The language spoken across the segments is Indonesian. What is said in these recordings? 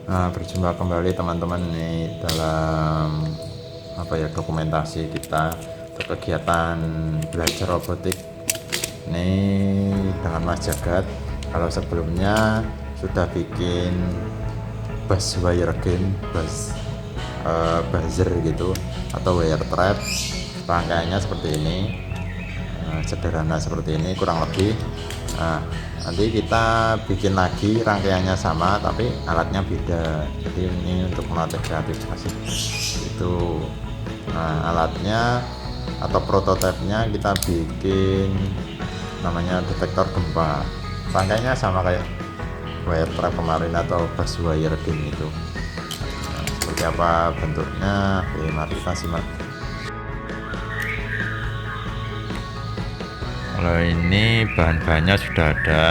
Berjumpa kembali teman-teman nih dalam dokumentasi kita untuk kegiatan belajar robotik ini dengan Mas Jagat. Kalau sebelumnya sudah bikin bus wire game, buzzer gitu atau wire trap, rangkaiannya seperti ini, sederhana seperti ini kurang lebih. Nanti kita bikin lagi rangkaiannya sama tapi alatnya beda, jadi ini untuk melatih kreativitas itu. Alatnya atau prototipenya kita bikin namanya detektor gempa, rangkaiannya sama kayak wire trap kemarin atau bus wire game itu. Seperti apa bentuknya, mari kita simak. Kalau ini bahan-bahannya sudah ada,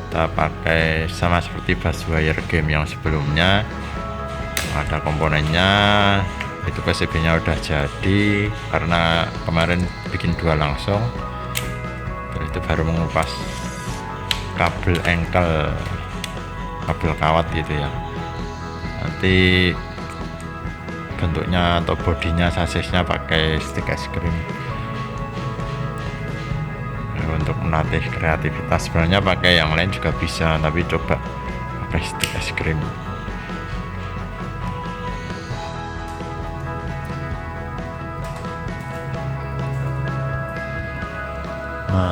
kita pakai sama seperti bus wire game yang sebelumnya, ada komponennya. Itu PCB nya udah jadi karena kemarin bikin dua langsung. Terus itu baru mengupas kabel engkel, kabel kawat gitu ya. Nanti bentuknya atau bodinya, sasisnya pakai stick es krim untuk melatih kreativitas. Sebenarnya pakai yang lain juga bisa, tapi coba pakai stick es krim.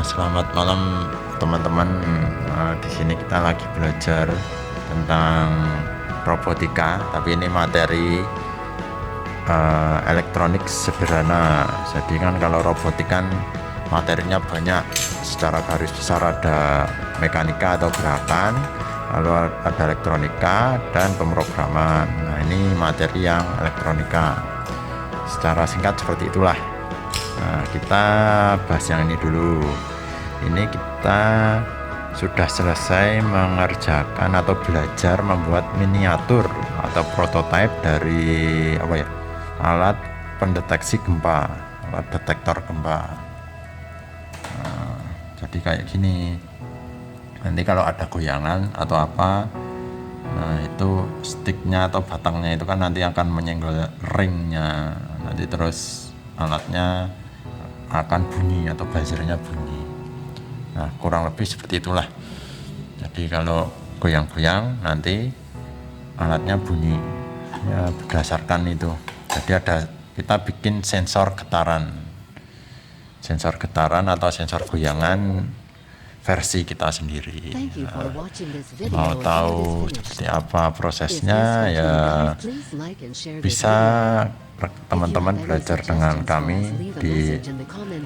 Selamat malam teman-teman. Di sini kita lagi belajar tentang robotika, tapi ini materi elektronik sederhana. Jadi kan kalau robotik kan materinya banyak, secara garis besar ada mekanika atau gerakan, lalu ada elektronika dan pemrograman. Nah, ini materi yang elektronika secara singkat seperti itulah. Kita bahas yang ini dulu. Ini kita sudah selesai mengerjakan atau belajar membuat miniatur atau prototipe dari alat pendeteksi gempa, alat detektor gempa. Jadi kayak gini, nanti kalau ada goyangan atau apa, itu sticknya atau batangnya itu kan nanti akan menyenggol ringnya, nanti terus alatnya akan bunyi atau buzzernya bunyi. Nah, kurang lebih seperti itulah. Jadi kalau goyang-goyang nanti alatnya bunyi ya, berdasarkan itu. Jadi kita bikin sensor getaran atau sensor goyangan versi kita sendiri. Mau tahu seperti apa prosesnya ya, bisa teman-teman belajar dengan kami di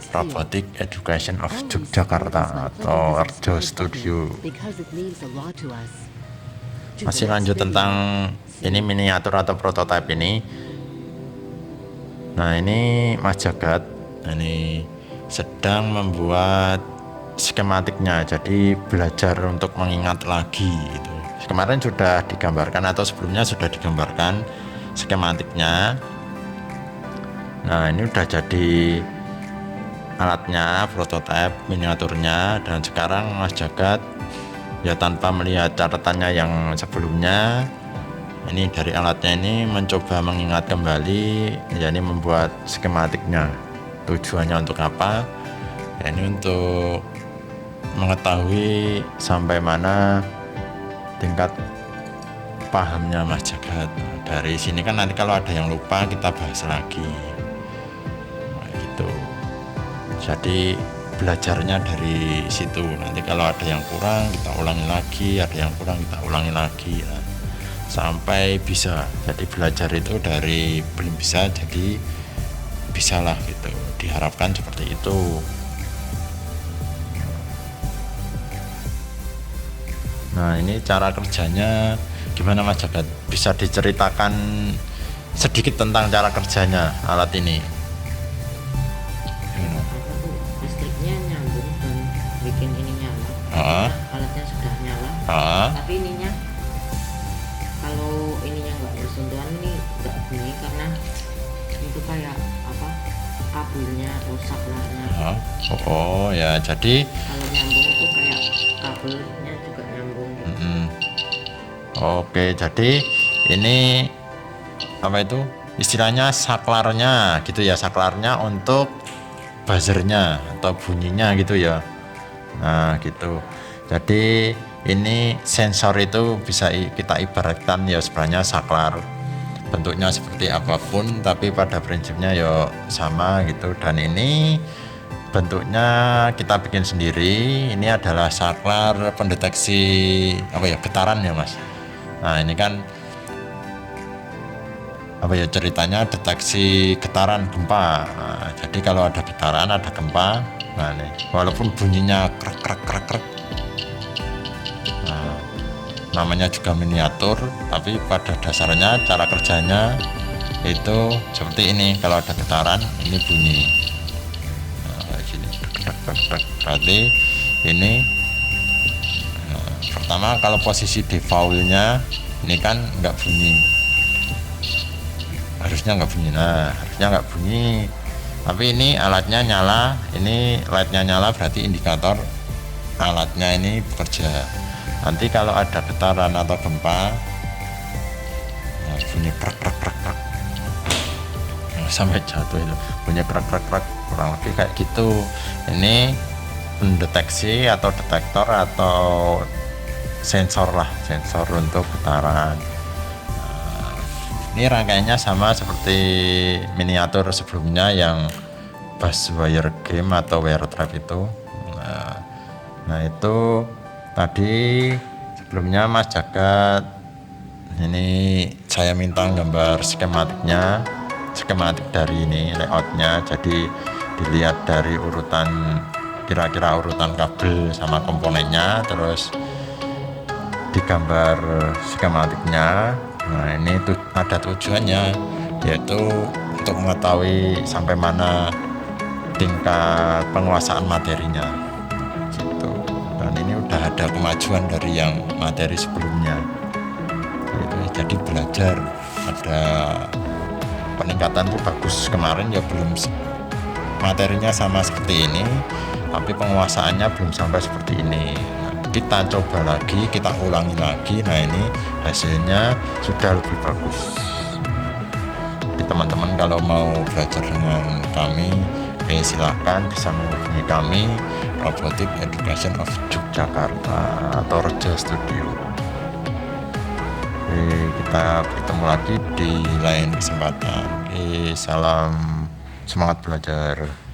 Robotic Education of Yogyakarta atau Arjo Studio. Masih lanjut tentang ini miniatur atau prototipe ini. Nah, ini Mas Jagat ini sedang membuat skematiknya, jadi belajar untuk mengingat lagi gitu. Kemarin sudah digambarkan atau sebelumnya sudah digambarkan skematiknya. Nah, ini udah jadi alatnya, prototipe miniaturnya, dan sekarang Mas Jagat ya tanpa melihat catatannya yang sebelumnya, ini dari alatnya ini mencoba mengingat kembali, ya ini membuat skematiknya. Tujuannya untuk apa? Ya, ini untuk mengetahui sampai mana tingkat pahamnya Mas Jagat. Dari sini kan nanti kalau ada yang lupa kita bahas lagi. Nah, gitu. Jadi belajarnya dari situ. Nanti kalau ada yang kurang kita ulangi lagi, ada yang kurang kita ulangi lagi. Nah, sampai bisa. Jadi belajar itu dari belum bisa jadi bisalah gitu. Diharapkan seperti itu. Nah, ini cara kerjanya gimana Mas Jagat? Bisa diceritakan sedikit tentang cara kerjanya alat ini? Listriknya nyambung dan bikin ini nyala. Alatnya sudah nyala. Tapi ininya, kalau ininya nggak bersentuhan ini nggak bunyi karena itu kayak apa? Kabelnya rusak lah. Oh ya, jadi kalau nyambung itu kayak kabelnya juga nyambung. Oke, jadi ini apa itu istilahnya saklarnya gitu ya, saklarnya untuk buzzernya atau bunyinya gitu ya. Nah gitu, jadi ini sensor itu bisa kita ibaratkan ya sebenarnya saklar, bentuknya seperti apapun tapi pada prinsipnya ya sama gitu. Dan ini bentuknya kita bikin sendiri. Ini adalah saklar pendeteksi apa ya, getaran ya mas. Nah ini kan apa ya ceritanya, deteksi getaran gempa. Nah, jadi kalau ada getaran, ada gempa, nah nih walaupun bunyinya krek krek krek krek, nah, namanya juga miniatur, tapi pada dasarnya cara kerjanya itu seperti ini. Kalau ada getaran ini bunyi, nah, sini krek krek krek, berarti ini pertama kalau posisi defaultnya ini kan nggak bunyi, harusnya nggak bunyi. Nah harusnya nggak bunyi, tapi ini alatnya nyala, ini lightnya nyala, berarti indikator alatnya ini bekerja. Nanti kalau ada getaran atau gempa, nah, bunyi krek krek krek krek, nah, sampai jatuh itu bunyi krek krek krek, kurang lebih kayak gitu. Ini pendeteksi atau detektor atau sensor lah, sensor untuk getaran. Ini rangkaiannya sama seperti miniatur sebelumnya yang bus wire game atau wire trap itu. Nah itu tadi sebelumnya Mas Jagat ini saya minta gambar skematiknya, skematik dari ini layoutnya. Jadi dilihat dari urutan, kira-kira urutan kabel sama komponennya, terus digambar skematiknya. Nah ini tuh ada tujuannya, yaitu untuk mengetahui sampai mana tingkat penguasaan materinya gitu. Dan ini udah ada kemajuan dari yang materi sebelumnya gitu. Jadi belajar ada peningkatan tuh bagus. Kemarin ya belum, materinya sama seperti ini tapi penguasaannya belum sampai seperti ini. Kita coba lagi, kita ulangi lagi. Nah ini hasilnya sudah lebih bagus. Jadi teman-teman kalau mau belajar dengan kami, silahkan bisa menghubungi kami, Robotic Education of Yogyakarta atau Rejo Studio. Kita bertemu lagi di lain kesempatan. Salam semangat belajar.